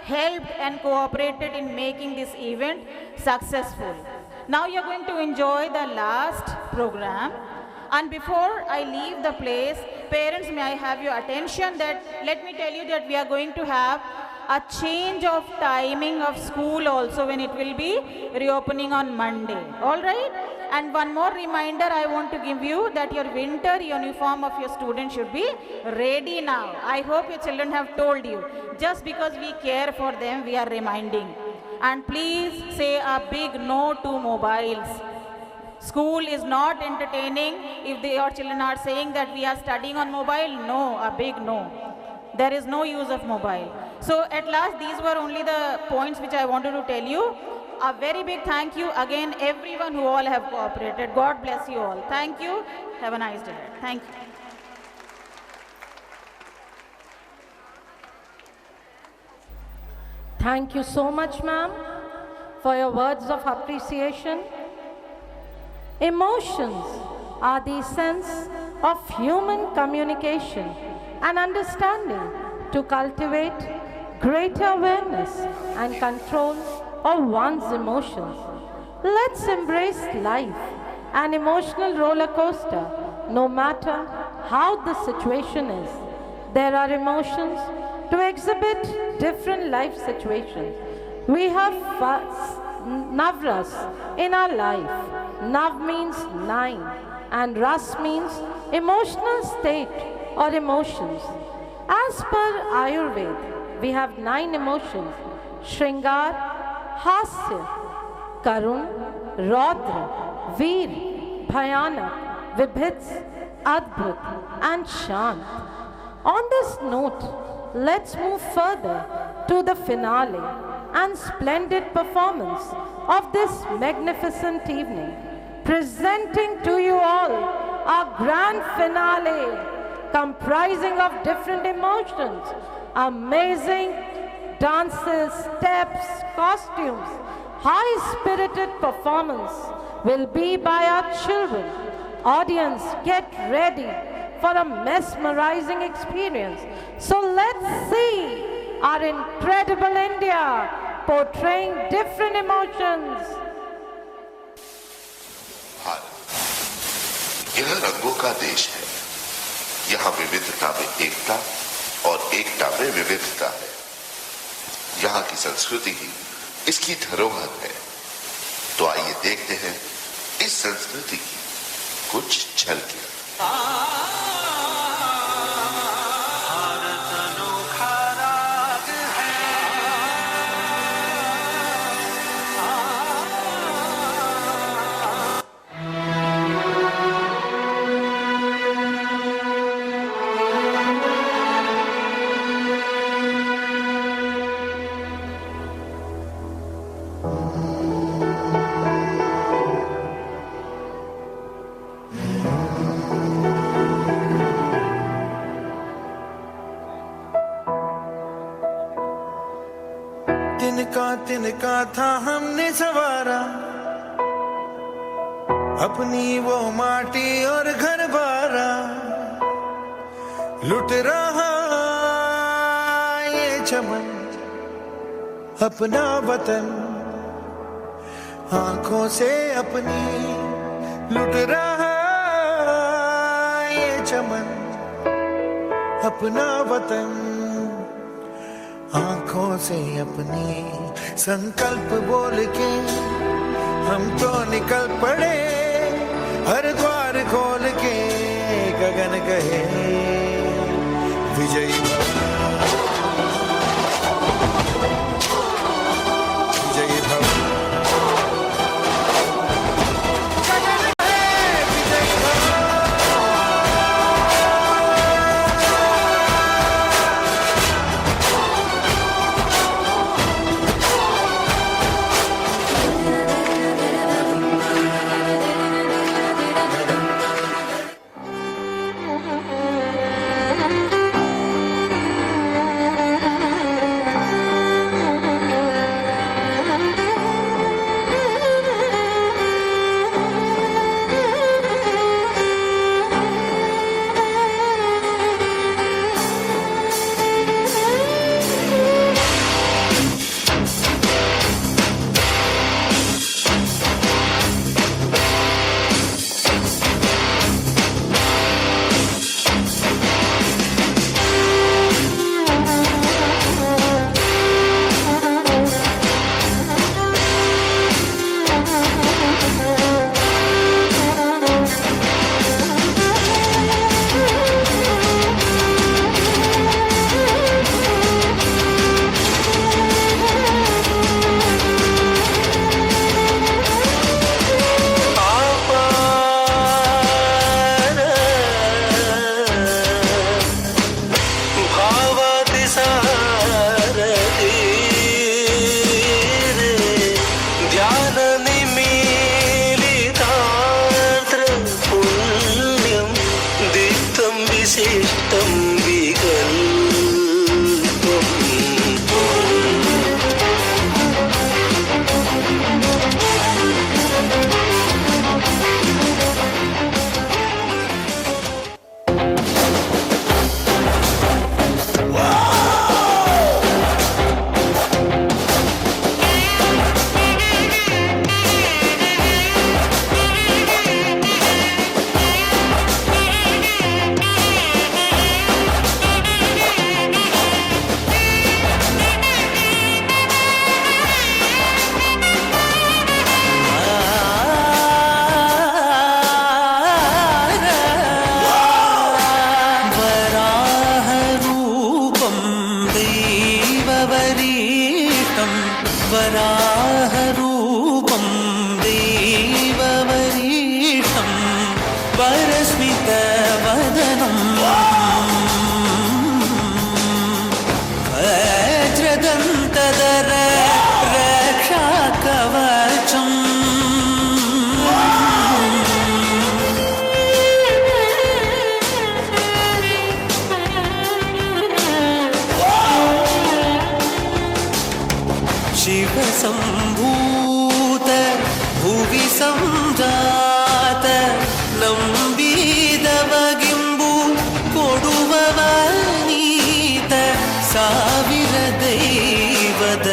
helped and cooperated in making this event successful. Now you're going to enjoy the last program. And before I leave the place, parents, may I have your attention that, let me tell you that we are going to have a change of timing of school also when it will be reopening on Monday. All right? And one more reminder I want to give you, that your winter uniform of your students should be ready now. I hope your children have told you. Just because we care for them, we are reminding. And please say a big no to mobiles. School is not entertaining. If your children are saying that we are studying on mobile, no, a big no. There is no use of mobile. So at last, these were only the points which I wanted to tell you. A very big thank you again, everyone who all have cooperated. God bless you all. Thank you. Have a nice day. Thank you. Thank you so much, ma'am, for your words of appreciation. Emotions are the essence of human communication and understanding to cultivate greater awareness and control of one's emotions. Let's embrace life, an emotional roller coaster, no matter how the situation is. There are emotions to exhibit different life situations. We have Navras in our life. Nav means 9 and Ras means emotional state or emotions. As per Ayurveda, we have 9 emotions: Shringar, Hasya, Karun, Raudra, Veer, Bhayanak, Vibhits, Adbhut and Shant. On this note, let's move further to the finale and splendid performance of this magnificent evening, presenting to you all our grand finale comprising of different emotions, amazing dances, steps, costumes, high-spirited performance will be by our children. Audience, get ready for a mesmerizing experience. So let's see our incredible India portraying different emotions. Bharat यह रंगों का देश है। यहाँ विविधता में एकता और एकता में विविधता है। यहाँ की संस्कृति ही इसकी धरोहर है। तो आइए देखते हैं इस संस्कृति की कुछ झलकियां। तिनका था हमने सवारा, अपनी वो माटी और घर बारा, लुट रहा ये चमन अपना वतन, आंखों से अपनी लुट रहा ये चमन अपना वतन, आंखों से अपनी। संकल्प बोल के हम तो निकल पड़े, हर द्वार खोल के गगन कहे विजयी भव, विजयी भव। वराहरूपं देववरीशं वरस्मितवदनं वज्रदन्तधर रक्षाकवचम् शिवशम्भू ಸಂಜಾತ ನಂಬಿದವಗಿಂಬು ಕೊಡುವವ ನೀತ ಸಾವಿರ ದೈವದ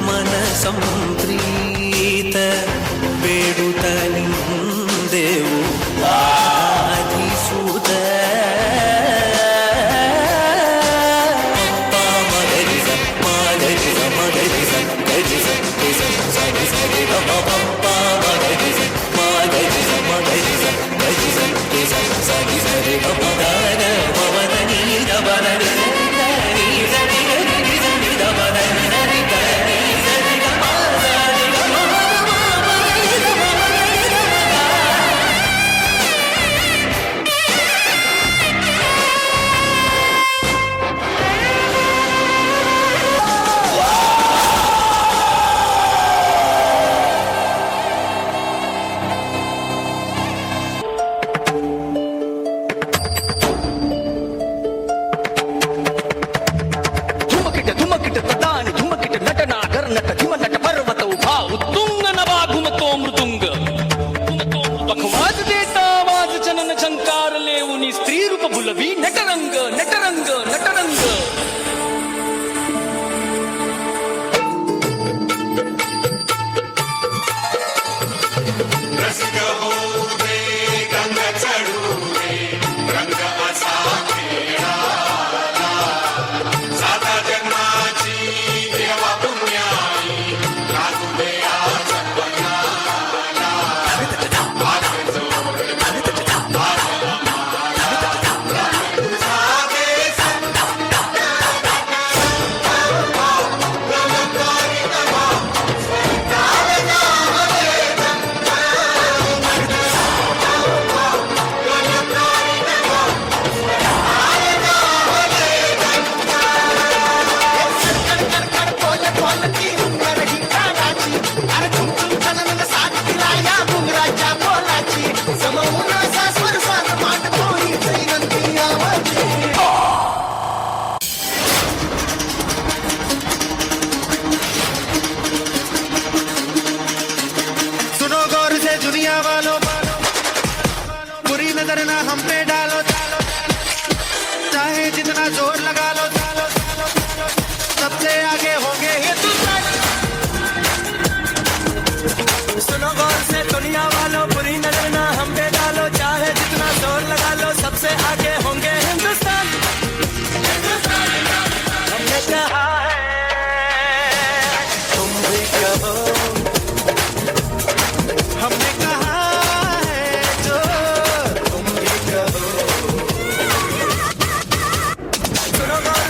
ಮನ ಸಂಪ್ರೀತ ಬೇಡುತ್ತ ನಿಂದೆವು ಆಧಿಸುತ್ತ सुनो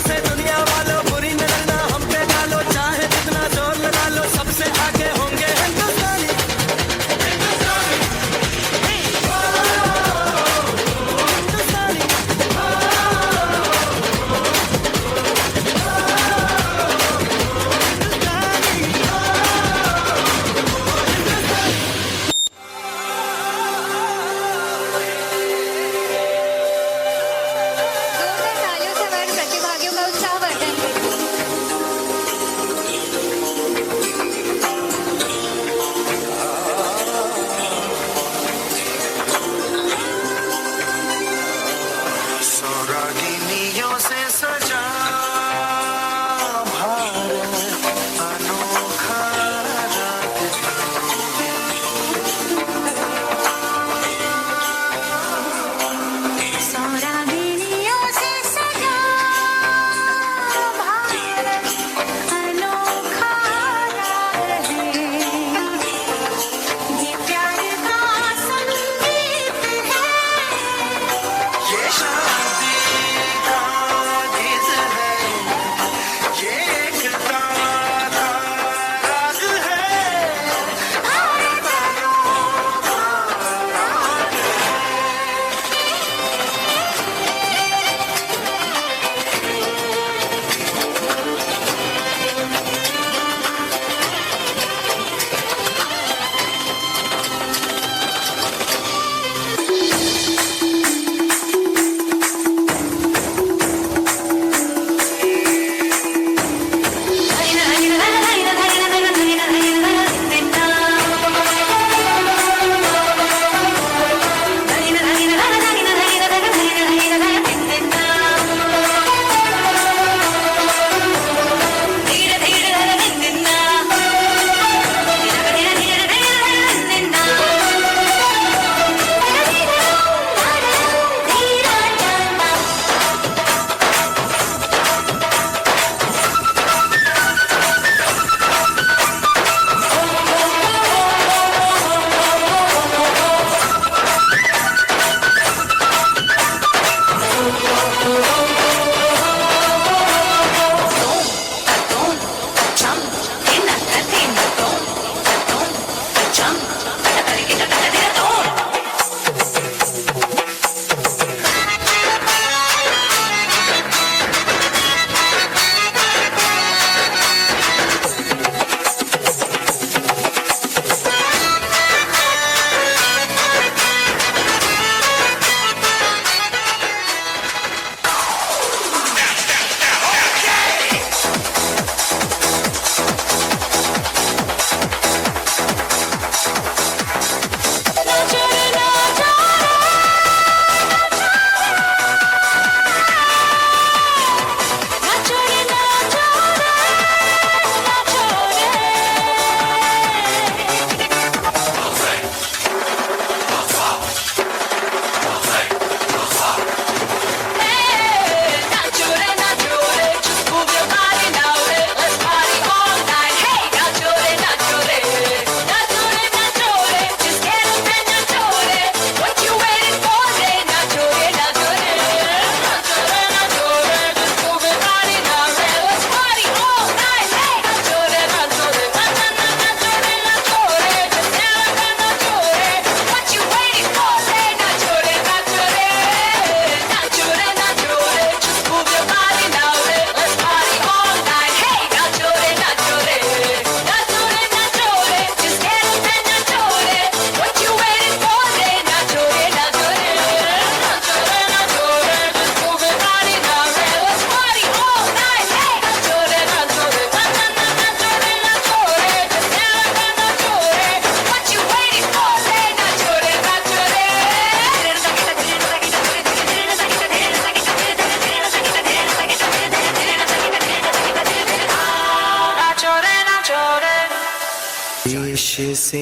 देश से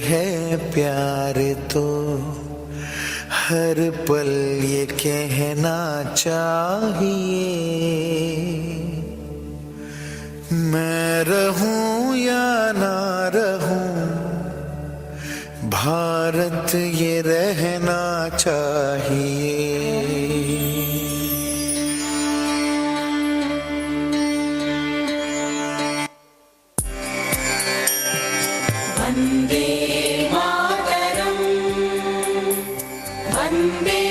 है प्यार तो हर पल ये कहना चाहिए, मैं रहूं या ना रहूं भारत ये रहना चाहिए। वन्दे मातरम् वन्दे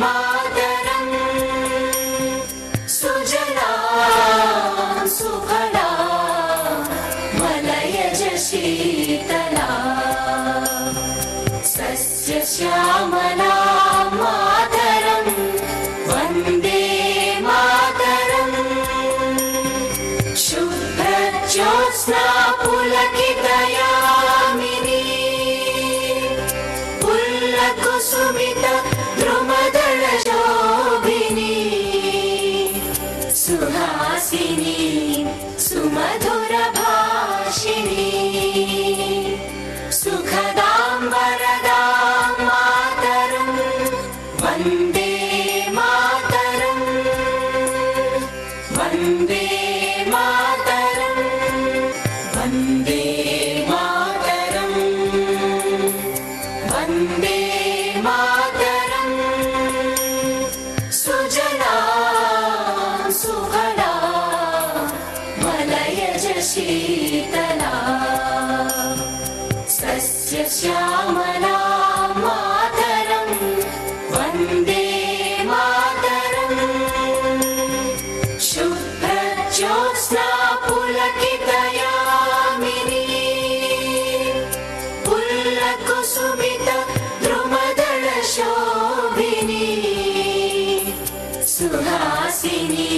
मातरम् सुजला सुफला मलयज शीतला सस्य श्यामला मातरम् वन्दे मातरम् शुभ्रज्योत्स्ना पुलकितयामिनी पुल्लकुसुमित द्रुमदल शोभिनी सुहासिनी सुमधुर भाषिणी सुखदां वरदां मातरं वन्दे मातरं वन्दे मातरं वन्दे मातरं वन्दे मातरं सुजला सुफला मलयज शीतला सस्य श्यामला मातरं वन्दे मातरम् शुभ्रज्योत्स्ना पुलकितयामिनी पुल्लकुसुमित द्रुमदल शोभिनी सुहासिनी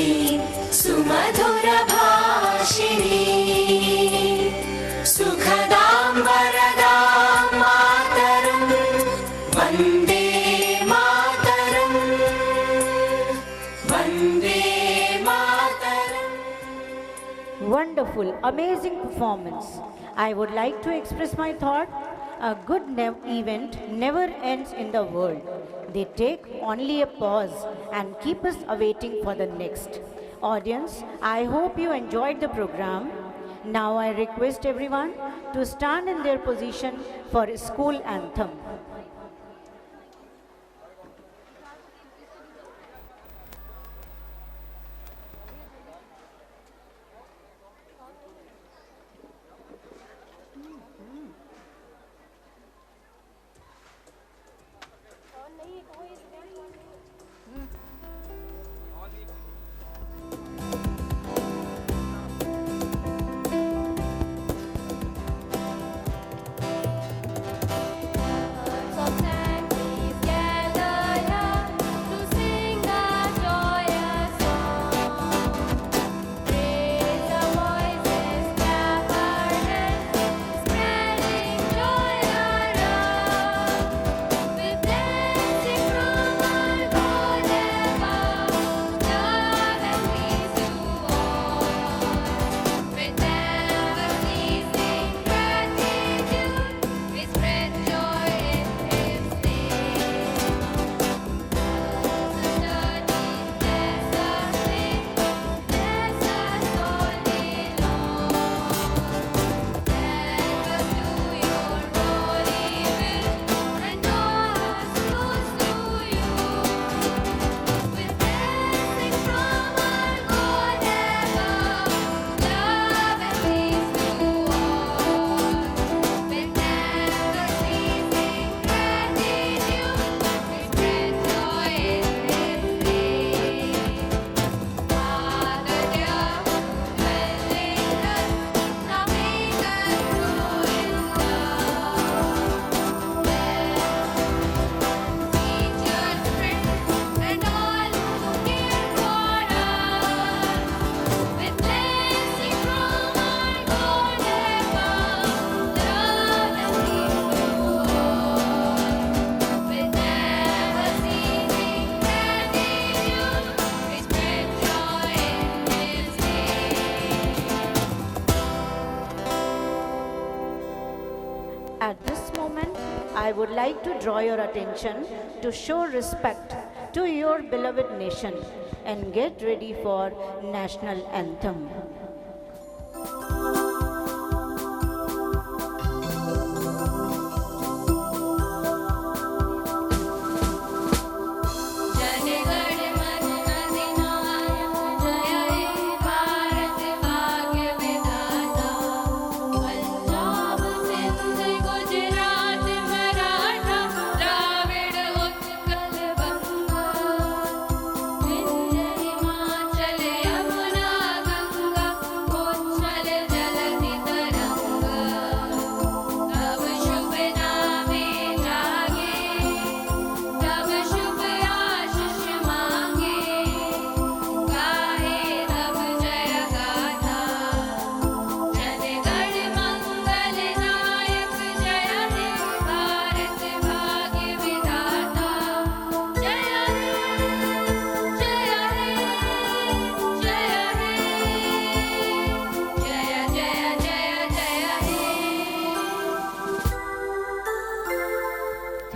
सुमधुर भाषिणी सुखदां वरदां मातरं वन्दे मातरं Vande Mataram. Wonderful, amazing performance. I would like to express my thought. A good event never ends in the world. They take only a pause and keep us awaiting for the next. Audience, I hope you enjoyed the program. Now I request everyone to stand in their position for a school anthem. would like to draw your attention to show respect to your beloved nation and get ready for national anthem.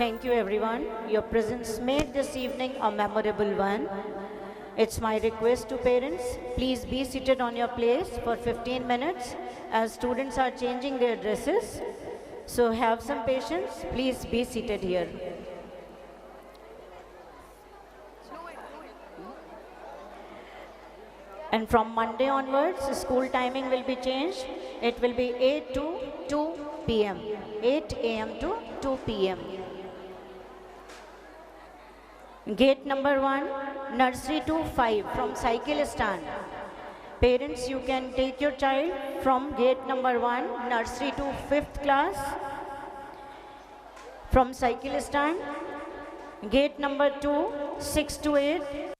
Thank you everyone. Your presence made this evening a memorable one. It's my request to parents, please be seated on your place for 15 minutes as students are changing their dresses. So have some patience, please be seated here. And from Monday onwards, school timing will be changed. It will be 8 to 2 p.m. 8 a.m. to 2 p.m. Gate number 1, nursery to 5 from cycle stand. Parents, you can take your child from gate number 1, nursery to 5th class from cycle stand. Gate number 2, 6 to 8